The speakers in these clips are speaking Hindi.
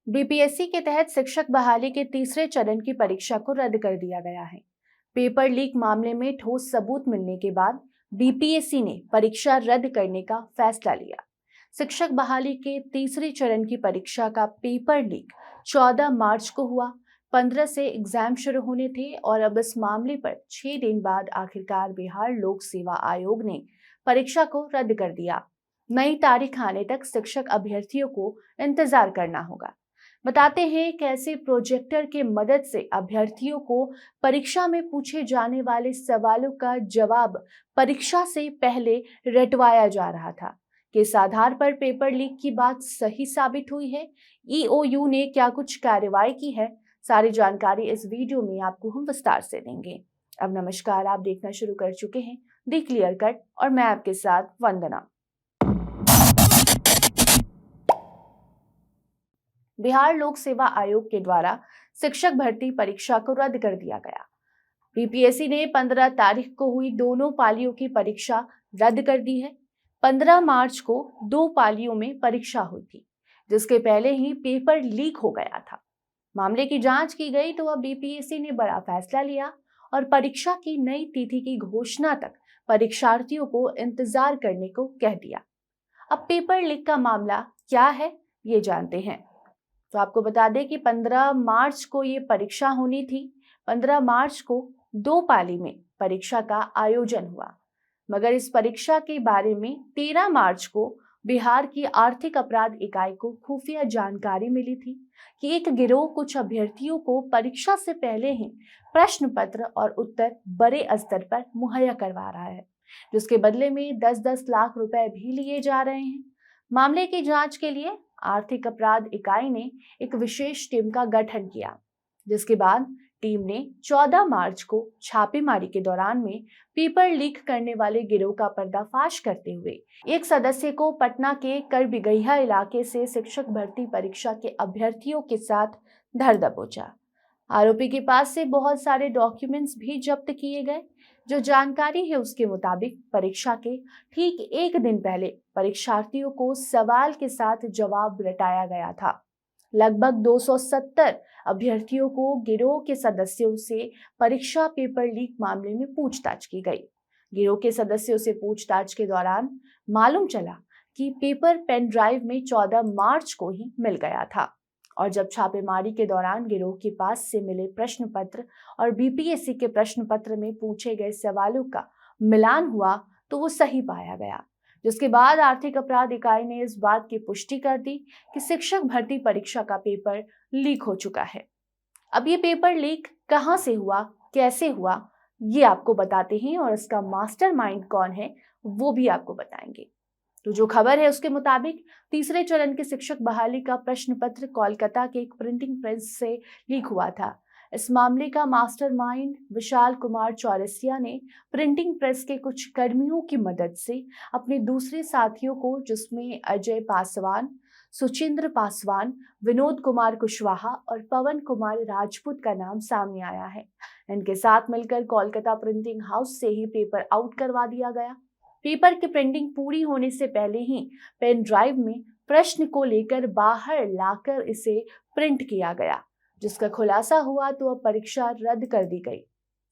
बीपीएससी के तहत शिक्षक बहाली के तीसरे चरण की परीक्षा को रद्द कर दिया गया है। पेपर लीक मामले में ठोस सबूत मिलने के बाद बीपीएससी ने परीक्षा रद्द करने का फैसला लिया। शिक्षक बहाली के तीसरे चरण की परीक्षा का पेपर लीक 14 मार्च को हुआ। 15 से एग्जाम शुरू होने थे और अब इस मामले पर 6 दिन बाद आखिरकार बिहार लोक सेवा आयोग ने परीक्षा को रद्द कर दिया। नई तारीख आने तक शिक्षक अभ्यर्थियों को इंतजार करना होगा। बताते हैं कैसे प्रोजेक्टर के मदद से अभ्यर्थियों को परीक्षा में पूछे जाने वाले सवालों का जवाब परीक्षा से पहले रटवाया जा रहा था। किस आधार पर पेपर लीक की बात सही साबित हुई है, ईओयू ने क्या कुछ कार्रवाई की है, सारी जानकारी इस वीडियो में आपको हम विस्तार से देंगे। अब नमस्कार, आप देखना शुरू कर चुके हैं दी क्लियर कट और मैं आपके साथ वंदना। बिहार लोक सेवा आयोग के द्वारा शिक्षक भर्ती परीक्षा को रद्द कर दिया गया। बीपीएससी ने 15 तारीख को हुई दोनों पालियों की परीक्षा रद्द कर दी है। 15 मार्च को 2 पालियों में परीक्षा हुई थी, जिसके पहले ही पेपर लीक हो गया था। मामले की जांच की गई तो अब बीपीएससी ने बड़ा फैसला लिया और परीक्षा की नई तिथि की घोषणा तक परीक्षार्थियों को इंतजार करने को कह दिया। अब पेपर लीक का मामला क्या है, ये जानते हैं। तो आपको बता दें कि 15 मार्च को ये परीक्षा होनी थी। 15 मार्च को 2 पाली में परीक्षा का आयोजन हुआ, मगर इस परीक्षा के बारे में 13 मार्च को बिहार की आर्थिक अपराध इकाई को खुफिया जानकारी मिली थी कि एक गिरोह कुछ अभ्यर्थियों को परीक्षा से पहले ही प्रश्न पत्र और उत्तर बड़े स्तर पर मुहैया करवा रहा है, जिसके बदले में 10-10 लाख रुपए भी लिए जा रहे हैं। मामले की जांच के लिए आर्थिक अपराध इकाई ने एक विशेष टीम का गठन किया, जिसके बाद टीम ने 14 मार्च को छापेमारी के दौरान में पेपर लीक करने वाले गिरोह का पर्दाफाश करते हुए एक सदस्य को पटना के करबिगहिया इलाके से शिक्षक भर्ती परीक्षा के अभ्यर्थियों के साथ धर दबोचा। आरोपी के पास से बहुत सारे डॉक्यूमेंट्स भी जब्त किए गए। जो जानकारी है उसके मुताबिक परीक्षा के ठीक एक दिन पहले परीक्षार्थियों को सवाल के साथ जवाब रटाया गया था। लगभग 270 अभ्यर्थियों को गिरोह के सदस्यों से परीक्षा पेपर लीक मामले में पूछताछ की गई। गिरोह के सदस्यों से पूछताछ के दौरान मालूम चला कि पेपर पेन ड्राइव में 14 मार्च को ही मिल गया था और जब छापेमारी के दौरान गिरोह के पास से मिले प्रश्न पत्र और बीपीएससी के प्रश्न पत्र में पूछे गए सवालों का मिलान हुआ तो वो सही पाया गया, जिसके बाद आर्थिक अपराध इकाई ने इस बात की पुष्टि कर दी कि शिक्षक भर्ती परीक्षा का पेपर लीक हो चुका है। अब ये पेपर लीक कहां से हुआ, कैसे हुआ, ये आपको बताते हैं और इसका मास्टरमाइंड कौन है वो भी आपको बताएंगे। तो जो खबर है उसके मुताबिक तीसरे चरण के शिक्षक बहाली का प्रश्न पत्र कोलकाता के एक प्रिंटिंग प्रेस से लीक हुआ था। इस मामले का मास्टरमाइंड विशाल कुमार चौरसिया ने प्रिंटिंग प्रेस के कुछ कर्मियों की मदद से अपने दूसरे साथियों को, जिसमें अजय पासवान, सुचिंद्र पासवान, विनोद कुमार कुशवाहा और पवन कुमार राजपूत का नाम सामने आया है। इनके साथ मिलकर कोलकाता प्रिंटिंग हाउस से ही पेपर आउट करवा दिया गया। पेपर की प्रिंटिंग पूरी होने से पहले ही पेन ड्राइव में प्रश्न को लेकर बाहर लाकर इसे प्रिंट किया गया, जिसका खुलासा हुआ तो अब परीक्षा रद्द कर दी गई।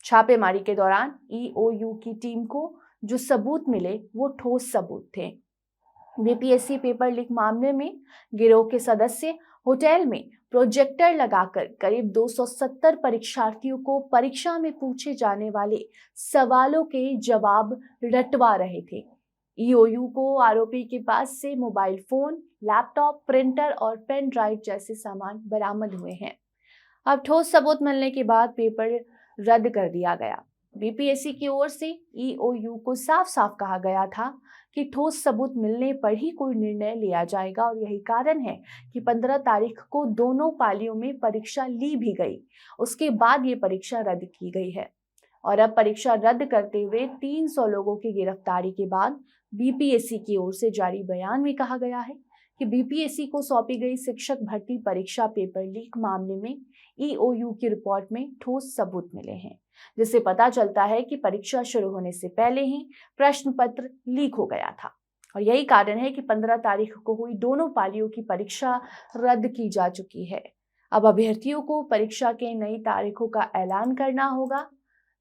छापेमारी के दौरान ईओयू की टीम को जो सबूत मिले वो ठोस सबूत थे। बीपीएससी पेपर लीक मामले में गिरोह के सदस्य होटल में प्रोजेक्टर लगाकर करीब 270 परीक्षार्थियों को परीक्षा में पूछे जाने वाले सवालों के जवाब रटवा रहे थे। ईओयू को आरोपी के पास से मोबाइल फोन, लैपटॉप, प्रिंटर और पेन ड्राइव जैसे सामान बरामद हुए हैं। अब ठोस सबूत मिलने के बाद पेपर रद्द कर दिया गया। बीपीएससी की ओर से ईओयू को साफ साफ कहा गया था कि ठोस सबूत मिलने पर ही कोई निर्णय लिया जाएगा और यही कारण है कि 15 तारीख को दोनों पालियों में परीक्षा ली भी गई। उसके बाद ये परीक्षा रद्द की गई है और अब परीक्षा रद्द करते हुए 300 लोगों की गिरफ्तारी के बाद बीपीएससी की ओर से जारी बयान में कहा गया है कि बीपीएससी को सौंपी गई शिक्षक भर्ती परीक्षा पेपर लीक मामले में ईओयू की रिपोर्ट में ठोस सबूत मिले हैं, जिससे पता चलता है कि परीक्षा शुरू होने से पहले ही प्रश्न पत्र लीक हो गया था। और यही कारण है कि 15 तारीख को हुई दोनों पालियों की परीक्षा रद्द की जा चुकी है। अब अभ्यर्थियों को परीक्षा के नई तारीखों का ऐलान करना होगा।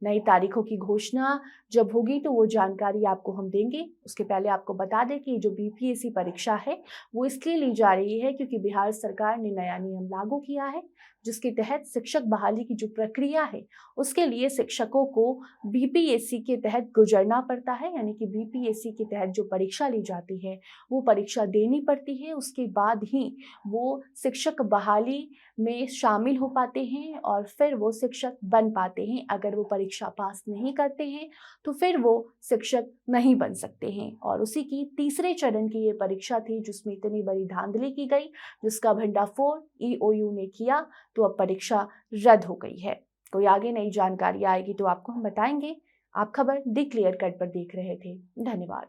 नई तारीखों की घोषणा जब होगी तो वो जानकारी आपको हम देंगे। उसके पहले आपको बता दें कि जो बीपीएससी परीक्षा है वो इसलिए ली जा रही है क्योंकि बिहार सरकार ने नया नियम लागू किया है, जिसके तहत शिक्षक बहाली की जो प्रक्रिया है उसके लिए शिक्षकों को बीपीएससी के तहत गुजरना पड़ता है। यानी कि बीपीएससी के तहत जो परीक्षा ली जाती है वो परीक्षा देनी पड़ती है, उसके बाद ही वो शिक्षक बहाली में शामिल हो पाते हैं और फिर वो शिक्षक बन पाते हैं। अगर वो परीक्षा पास नहीं करते हैं तो फिर वो शिक्षक नहीं बन सकते हैं। और उसी की तीसरे चरण की ये परीक्षा थी जिसमें इतनी बड़ी धांधली की गई, जिसका भंडाफोड़ ईओयू ने किया, तो अब परीक्षा रद्द हो गई है। कोई आगे नई जानकारी आएगी तो आपको हम बताएंगे। आप खबर द क्लियर कट पर देख रहे थे। धन्यवाद।